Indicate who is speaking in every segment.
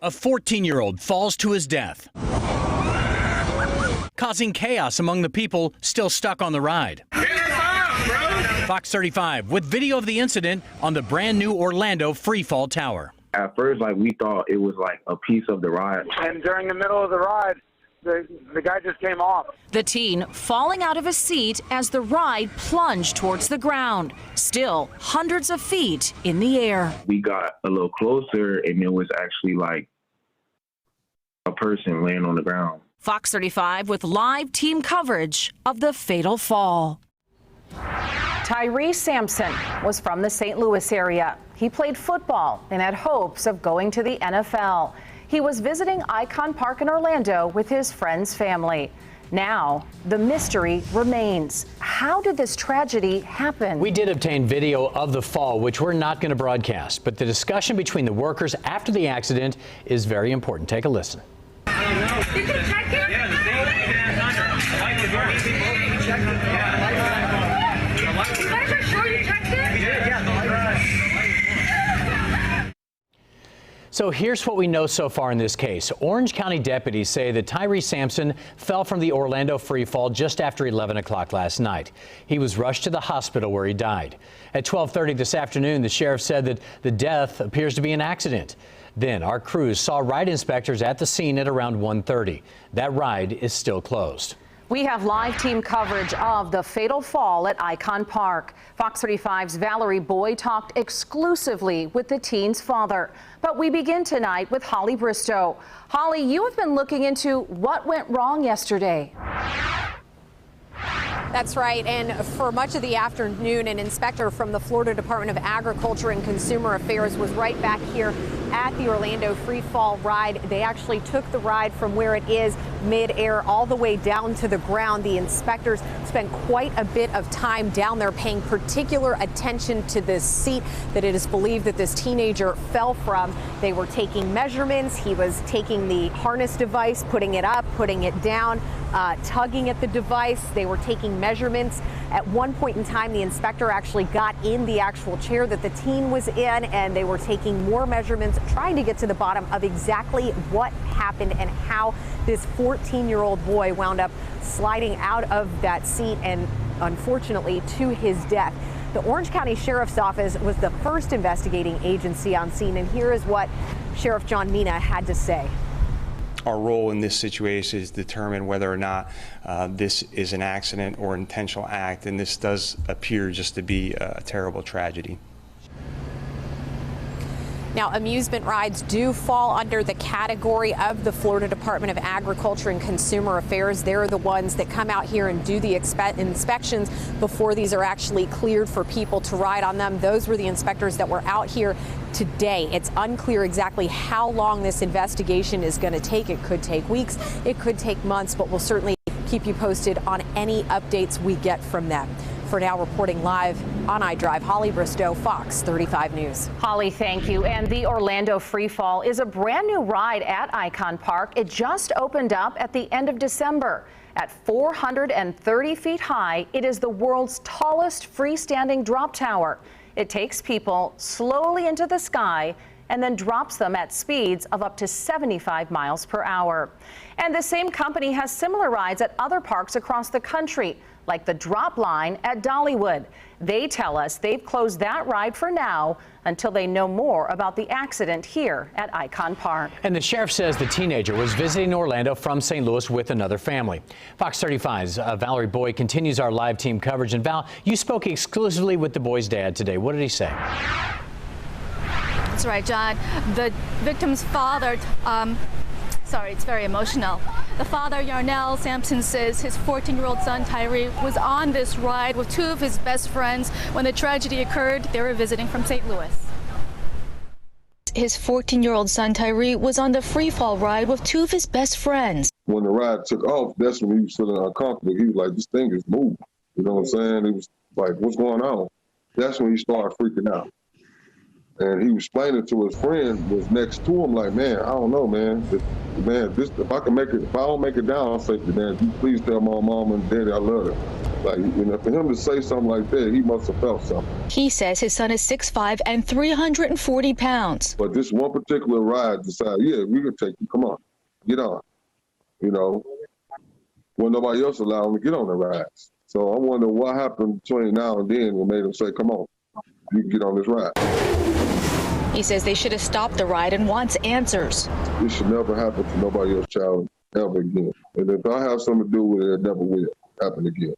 Speaker 1: A 14-year-old falls to his death, causing chaos among the people still stuck on the ride. Fox 35 with video of the incident on the brand new Orlando Freefall Tower.
Speaker 2: At first, we thought it was a piece of the ride.
Speaker 3: And during the middle of the ride, the guy just came off.
Speaker 4: The teen falling out of a seat as the ride plunged towards the ground, still hundreds of feet in the air.
Speaker 2: We got a little closer, and it was actually a person laying on the ground.
Speaker 4: Fox 35 with live team coverage of the fatal fall. Tyree Sampson was from the St. Louis area. He played football and had hopes of going to the NFL. He was visiting Icon Park in Orlando with his friend's family. Now, the mystery remains. How did this tragedy happen?
Speaker 5: We did obtain video of the fall, which we're not going to broadcast, but the discussion between the workers after the accident is very important. Take a listen.
Speaker 6: Did you check it?
Speaker 5: So here's what we know so far in this case. Orange County deputies say that Tyree Sampson fell from the Orlando Freefall just after 11 o'clock last night. He was rushed to the hospital where he died. At 12:30 this afternoon, the sheriff said that the death appears to be an accident. Then our crews saw ride inspectors at the scene at around 1:30. That ride is still closed.
Speaker 4: We have live team coverage of the fatal fall at Icon Park. Fox 35's Valerie Boyd talked exclusively with the teen's father. But we begin tonight with Holly Bristow. Holly, you have been looking into what went wrong yesterday.
Speaker 7: That's right. And for much of the afternoon, an inspector from the Florida Department of Agriculture and Consumer Affairs was right back here at the Orlando Freefall ride. They actually took the ride from where it is mid-air all the way down to the ground. The inspectors spent quite a bit of time down there paying particular attention to this seat that it is believed that this teenager fell from. They were taking measurements. He was taking the harness device, putting it up, putting it down, tugging at the device. They were taking measurements. At one point in time, the inspector actually got in the actual chair that the teen was in, and they were taking more measurements, trying to get to the bottom of exactly what happened and how this 14-year-old boy wound up sliding out of that seat and unfortunately to his death. The Orange County Sheriff's Office was the first investigating agency on scene, and here is what Sheriff John Mina had to say.
Speaker 8: Our role in this situation is to determine whether or not this is an accident or intentional act, and this does appear just to be a terrible tragedy.
Speaker 7: Now, amusement rides do fall under the category of the Florida Department of Agriculture and Consumer Affairs. They're the ones that come out here and do the inspections before these are actually cleared for people to ride on them. Those were the inspectors that were out here today. It's unclear exactly how long this investigation is going to take. It could take weeks, it could take months, but we'll certainly keep you posted on any updates we get from them. For now, reporting live on iDrive, Holly Bristow, Fox 35 News.
Speaker 4: Holly, thank you. And the Orlando Freefall is a brand new ride at Icon Park. It just opened up at the end of December. At 430 feet high, it is the world's tallest freestanding drop tower. It takes people slowly into the sky and then drops them at speeds of up to 75 miles per hour. And the same company has similar rides at other parks across the country, like the Drop Line at Dollywood. They tell us they've closed that ride for now until they know more about the accident here at Icon Park.
Speaker 5: And the sheriff says the teenager was visiting Orlando from St. Louis with another family. Fox 35's Valerie Boyd continues our live team coverage. And Val, you spoke exclusively with the boy's dad today. What did he say?
Speaker 9: That's right, John. The victim's father, it's very emotional. The father, Yarnell Sampson, says his 14-year-old son, Tyree, was on this ride with two of his best friends when the tragedy occurred. They were visiting from St. Louis. His 14-year-old son, Tyree, was on the freefall ride with two of his best friends.
Speaker 10: When the ride took off, that's when he was feeling uncomfortable. He was like, this thing is moving. You know what I'm saying? He was like, what's going on? That's when he started freaking out. And he was explaining to his friend was next to him, like, man, I don't know, man. If I don't make it down safely, man, please tell my mom and daddy I love them. Like, you know, for him to say something like that, he must have felt something.
Speaker 11: He says his son is 6'5" and 340 pounds.
Speaker 10: But this one particular ride decided, yeah, we can take you. Come on, get on. You know, when nobody else allowed him to get on the rides. So I wonder what happened between now and then what made him say, come on, you can get on this ride.
Speaker 11: He says they should have stopped the ride and wants answers.
Speaker 10: This should never happen to nobody else's child ever again. And if I have something to do with it, it never will happen again.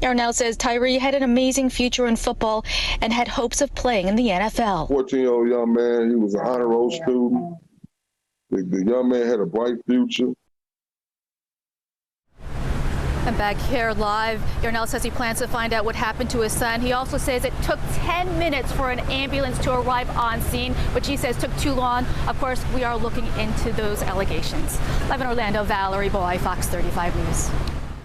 Speaker 11: Yarnell says Tyree had an amazing future in football and had hopes of playing in the NFL.
Speaker 10: 14-year-old young man, he was an honor roll student. The young man had a bright future.
Speaker 9: And back here live, Yarnell says he plans to find out what happened to his son. He also says it took 10 minutes for an ambulance to arrive on scene, which he says took too long. Of course, we are looking into those allegations. Live in Orlando, Valerie Boy, Fox 35 News.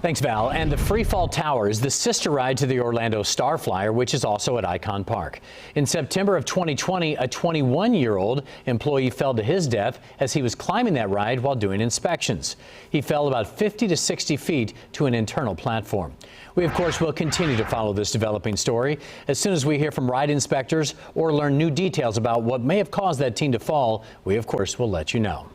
Speaker 5: Thanks, Val. And the Freefall Tower is the sister ride to the Orlando Starflyer, which is also at Icon Park. In September of 2020, a 21-year-old employee fell to his death as he was climbing that ride while doing inspections. He fell about 50 to 60 feet to an internal platform. We, of course, will continue to follow this developing story. As soon as we hear from ride inspectors or learn new details about what may have caused that teen to fall, we, of course, will let you know.